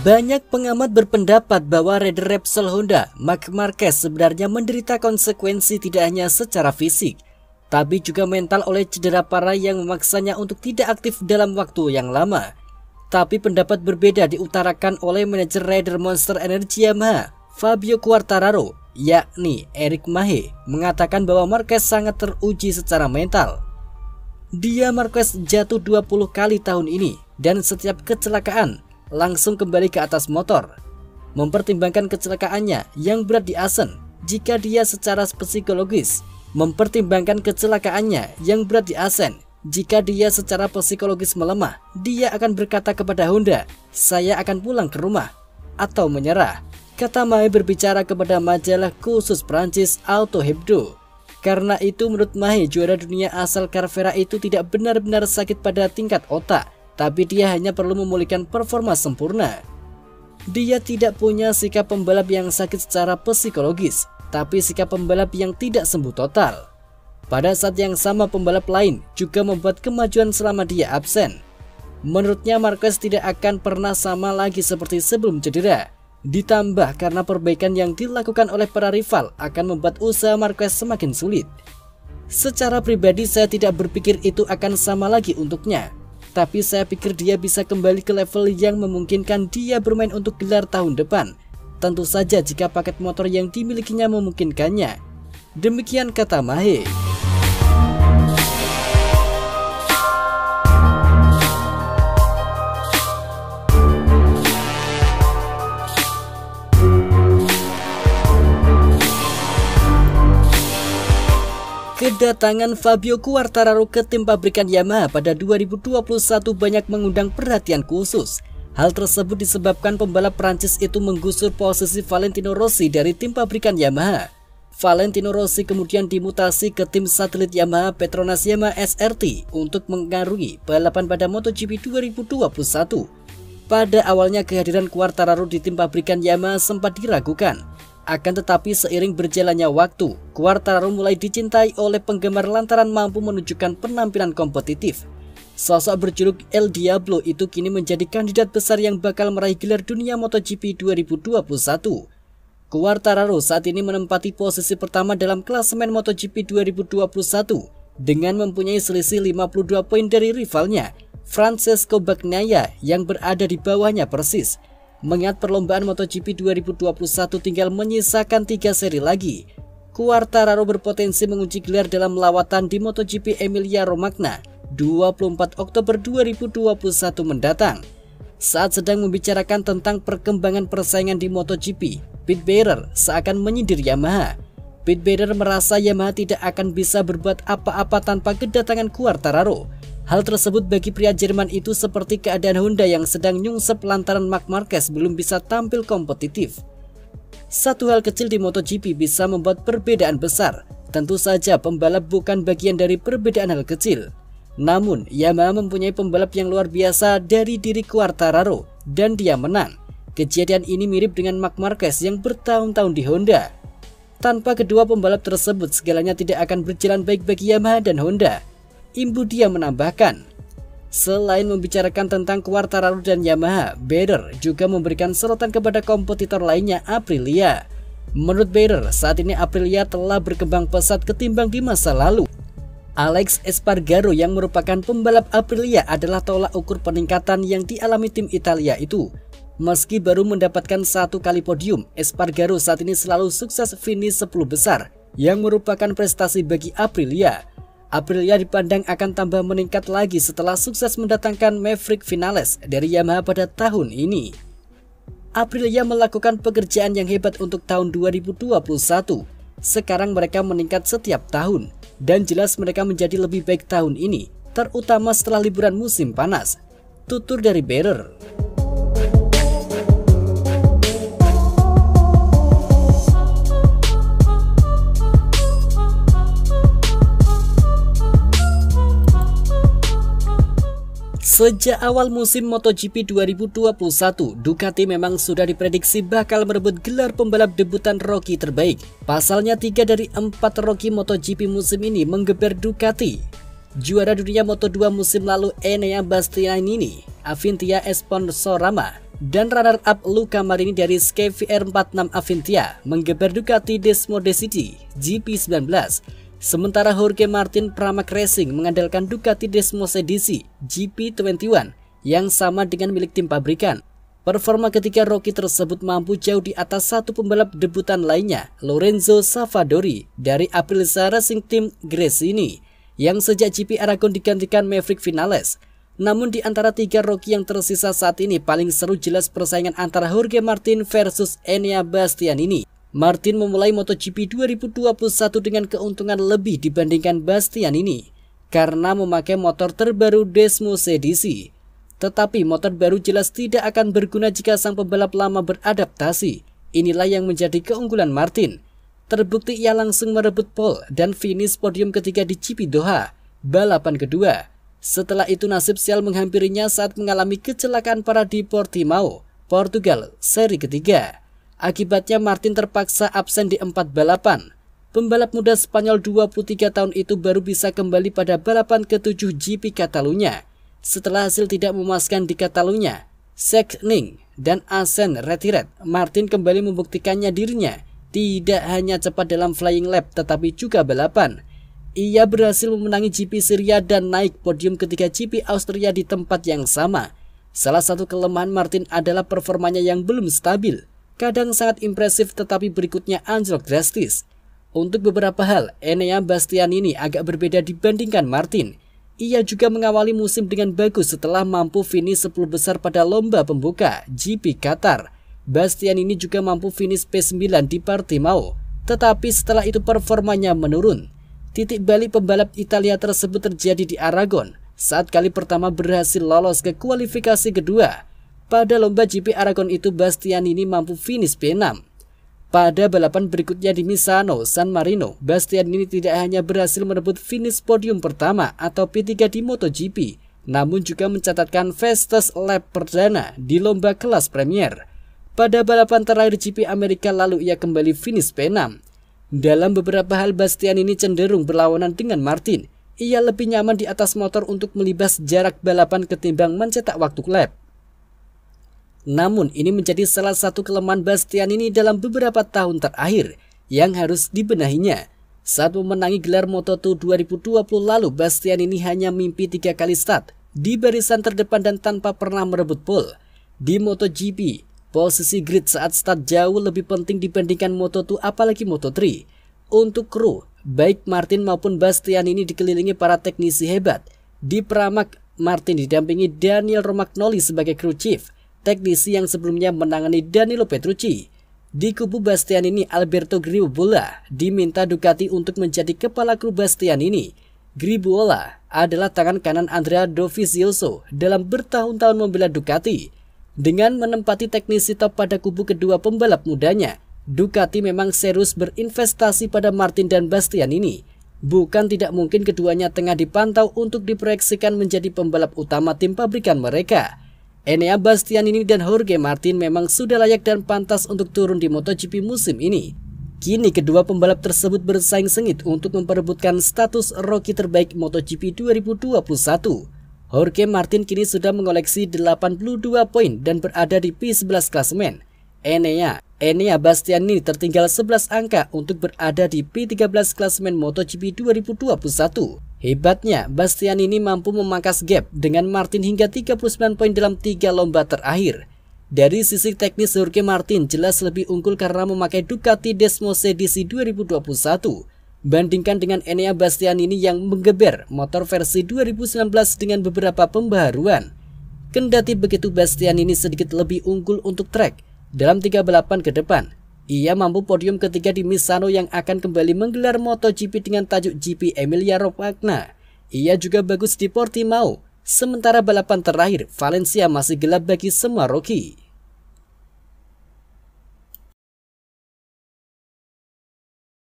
Banyak pengamat berpendapat bahwa rider Repsol Honda, Marc Marquez sebenarnya menderita konsekuensi tidak hanya secara fisik, tapi juga mental oleh cedera parah yang memaksanya untuk tidak aktif dalam waktu yang lama. Tapi pendapat berbeda diutarakan oleh manajer rider Monster Energy Yamaha, Fabio Quartararo, yakni Eric Mahe, mengatakan bahwa Marquez sangat teruji secara mental. Marquez jatuh 20 kali tahun ini dan setiap kecelakaan langsung kembali ke atas motor. Mempertimbangkan kecelakaannya yang berat di Assen, jika dia secara psikologis melemah, dia akan berkata kepada Honda, "Saya akan pulang ke rumah," atau menyerah, kata Mahe berbicara kepada majalah khusus Prancis Auto Hebdo. Karena itu menurut Mahe, juara dunia asal Carvera itu tidak benar-benar sakit pada tingkat otak, tapi dia hanya perlu memulihkan performa sempurna. Dia tidak punya sikap pembalap yang sakit secara psikologis, tapi sikap pembalap yang tidak sembuh total. Pada saat yang sama pembalap lain juga membuat kemajuan selama dia absen. Menurutnya Marquez tidak akan pernah sama lagi seperti sebelum cedera. Ditambah karena perbaikan yang dilakukan oleh para rival akan membuat usaha Marquez semakin sulit. Secara pribadi saya tidak berpikir itu akan sama lagi untuknya, tapi saya pikir dia bisa kembali ke level yang memungkinkan dia bermain untuk gelar tahun depan. Tentu saja jika paket motor yang dimilikinya memungkinkannya. Demikian kata Mahe. Kedatangan Fabio Quartararo ke tim pabrikan Yamaha pada 2021 banyak mengundang perhatian khusus. Hal tersebut disebabkan pembalap Prancis itu menggusur posisi Valentino Rossi dari tim pabrikan Yamaha. Valentino Rossi kemudian dimutasi ke tim satelit Yamaha Petronas Yamaha SRT untuk mengaruhi balapan pada MotoGP 2021. Pada awalnya kehadiran Quartararo di tim pabrikan Yamaha sempat diragukan. Akan tetapi seiring berjalannya waktu, Quartararo mulai dicintai oleh penggemar lantaran mampu menunjukkan penampilan kompetitif. Sosok berjuluk El Diablo itu kini menjadi kandidat besar yang bakal meraih gelar dunia MotoGP 2021. Quartararo saat ini menempati posisi pertama dalam klasemen MotoGP 2021 dengan mempunyai selisih 52 poin dari rivalnya, Francesco Bagnaia, yang berada di bawahnya persis. Mengingat perlombaan MotoGP 2021 tinggal menyisakan 3 seri lagi, Quartararo berpotensi mengunci gelar dalam lawatan di MotoGP Emilia-Romagna 24 Oktober 2021 mendatang. Saat sedang membicarakan tentang perkembangan persaingan di MotoGP, Pit Beirer seakan menyindir Yamaha. Pit Beirer merasa Yamaha tidak akan bisa berbuat apa-apa tanpa kedatangan Quartararo. Hal tersebut bagi pria Jerman itu seperti keadaan Honda yang sedang nyungsep lantaran Marc Marquez belum bisa tampil kompetitif. Satu hal kecil di MotoGP bisa membuat perbedaan besar. Tentu saja pembalap bukan bagian dari perbedaan hal kecil. Namun Yamaha mempunyai pembalap yang luar biasa dari diri Quartararo dan dia menang. Kejadian ini mirip dengan Marc Marquez yang bertahun-tahun di Honda. Tanpa kedua pembalap tersebut segalanya tidak akan berjalan baik bagi Yamaha dan Honda. Imbu dia menambahkan. Selain membicarakan tentang Quartararo dan Yamaha, Beirer juga memberikan sorotan kepada kompetitor lainnya, Aprilia. Menurut Beirer, saat ini Aprilia telah berkembang pesat ketimbang di masa lalu. Alex Espargaro yang merupakan pembalap Aprilia adalah tolak ukur peningkatan yang dialami tim Italia itu. Meski baru mendapatkan 1 kali podium, Espargaro saat ini selalu sukses finish 10 besar, yang merupakan prestasi bagi Aprilia. Aprilia dipandang akan tambah meningkat lagi setelah sukses mendatangkan Maverick Vinales dari Yamaha pada tahun ini. Aprilia melakukan pekerjaan yang hebat untuk tahun 2021. Sekarang mereka meningkat setiap tahun, dan jelas mereka menjadi lebih baik tahun ini, terutama setelah liburan musim panas. Tutur dari Beirer. Sejak awal musim MotoGP 2021, Ducati memang sudah diprediksi bakal merebut gelar pembalap debutan rookie terbaik. Pasalnya 3 dari 4 rookie MotoGP musim ini menggeber Ducati. Juara dunia Moto2 musim lalu Enea Bastianini, Avintia Esponsorama, Dan runner-up Luca Marini dari Sky VR46 Avintia menggeber Ducati Desmosedesi GP19. Sementara Jorge Martin Pramac Racing mengandalkan Ducati Desmosedesi GP21 yang sama dengan milik tim pabrikan. Performa ketiga Rocky tersebut mampu jauh di atas satu pembalap debutan lainnya, Lorenzo Savadori dari Aprilia Racing Team Gresini, yang sejak GP Aragon digantikan Maverick Vinales. Namun di antara tiga Rocky yang tersisa saat ini, paling seru jelas persaingan antara Jorge Martin versus Enea Bastianini. Martin memulai MotoGP 2021 dengan keuntungan lebih dibandingkan Bastianini karena memakai motor terbaru Desmosedesi. Tetapi motor baru jelas tidak akan berguna jika sang pembalap lama beradaptasi. Inilah yang menjadi keunggulan Martin. Terbukti ia langsung merebut pole dan finish podium ketiga di GP Doha, balapan kedua. Setelah itu nasib sial menghampirinya saat mengalami kecelakaan parah di Portimao, Portugal, seri ketiga. Akibatnya Martin terpaksa absen di 4 balapan. Pembalap muda Spanyol 23 tahun itu baru bisa kembali pada balapan ke-7 GP Catalunya. Setelah hasil tidak memuaskan di Catalunya, Sekning dan Asen Retiret, Martin kembali membuktikannya dirinya tidak hanya cepat dalam flying lap tetapi juga balapan. Ia berhasil memenangi GP Syria dan naik podium ketika GP Austria di tempat yang sama. Salah satu kelemahan Martin adalah performanya yang belum stabil. Kadang sangat impresif tetapi berikutnya anjlok drastis. Untuk beberapa hal, Enea Bastianini agak berbeda dibandingkan Martin. Ia juga mengawali musim dengan bagus setelah mampu finish 10 besar pada lomba pembuka GP Qatar. Bastianini juga mampu finish P9 di Portimao, tetapi setelah itu performanya menurun. Titik balik pembalap Italia tersebut terjadi di Aragon saat kali pertama berhasil lolos ke kualifikasi kedua. Pada lomba GP Aragon itu Bastianini mampu finish P6. Pada balapan berikutnya di Misano, San Marino, Bastianini tidak hanya berhasil merebut finish podium pertama atau P3 di MotoGP, namun juga mencatatkan fastest lap perdana di lomba kelas Premier. Pada balapan terakhir GP Amerika lalu ia kembali finish P6. Dalam beberapa hal Bastianini cenderung berlawanan dengan Martin. Ia lebih nyaman di atas motor untuk melibas jarak balapan ketimbang mencetak waktu lap. Namun ini menjadi salah satu kelemahan Bastianini dalam beberapa tahun terakhir yang harus dibenahinya. Saat memenangi gelar Moto2 2020 lalu, Bastianini hanya mimpi 3 kali start di barisan terdepan dan tanpa pernah merebut pole. Di MotoGP, posisi grid saat start jauh lebih penting dibandingkan Moto2 apalagi Moto3. Untuk kru, baik Martin maupun Bastianini dikelilingi para teknisi hebat. Di Pramac, Martin didampingi Daniel Romagnoli sebagai kru chief, teknisi yang sebelumnya menangani Danilo Petrucci. Di kubu Bastianini, Alberto Gribuola diminta Ducati untuk menjadi kepala kru Bastianini. Gribuola adalah tangan kanan Andrea Dovizioso dalam bertahun-tahun membela Ducati. Dengan menempati teknisi top pada kubu kedua pembalap mudanya, Ducati memang serius berinvestasi pada Martin dan Bastianini. Bukan tidak mungkin keduanya tengah dipantau untuk diproyeksikan menjadi pembalap utama tim pabrikan mereka. Enea Bastianini dan Jorge Martin memang sudah layak dan pantas untuk turun di MotoGP musim ini. Kini kedua pembalap tersebut bersaing sengit untuk memperebutkan status Rocky terbaik MotoGP 2021. Jorge Martin kini sudah mengoleksi 82 poin dan berada di P11 klasemen. Enea Bastianini tertinggal 11 angka untuk berada di P13 klasemen MotoGP 2021. Hebatnya, Bastianini mampu memangkas gap dengan Martin hingga 39 poin dalam 3 lomba terakhir. Dari sisi teknis, Jorge Martin jelas lebih unggul karena memakai Ducati Desmosedesi 2021. Bandingkan dengan Enea Bastianini yang menggeber motor versi 2019 dengan beberapa pembaharuan. Kendati begitu, Bastianini sedikit lebih unggul untuk track. Dalam 3 balapan ke depan, ia mampu podium ketiga di Misano yang akan kembali menggelar MotoGP dengan tajuk GP Emilia-Romagna. Ia juga bagus di Portimao. Sementara balapan terakhir, Valencia masih gelap bagi semua Rocky.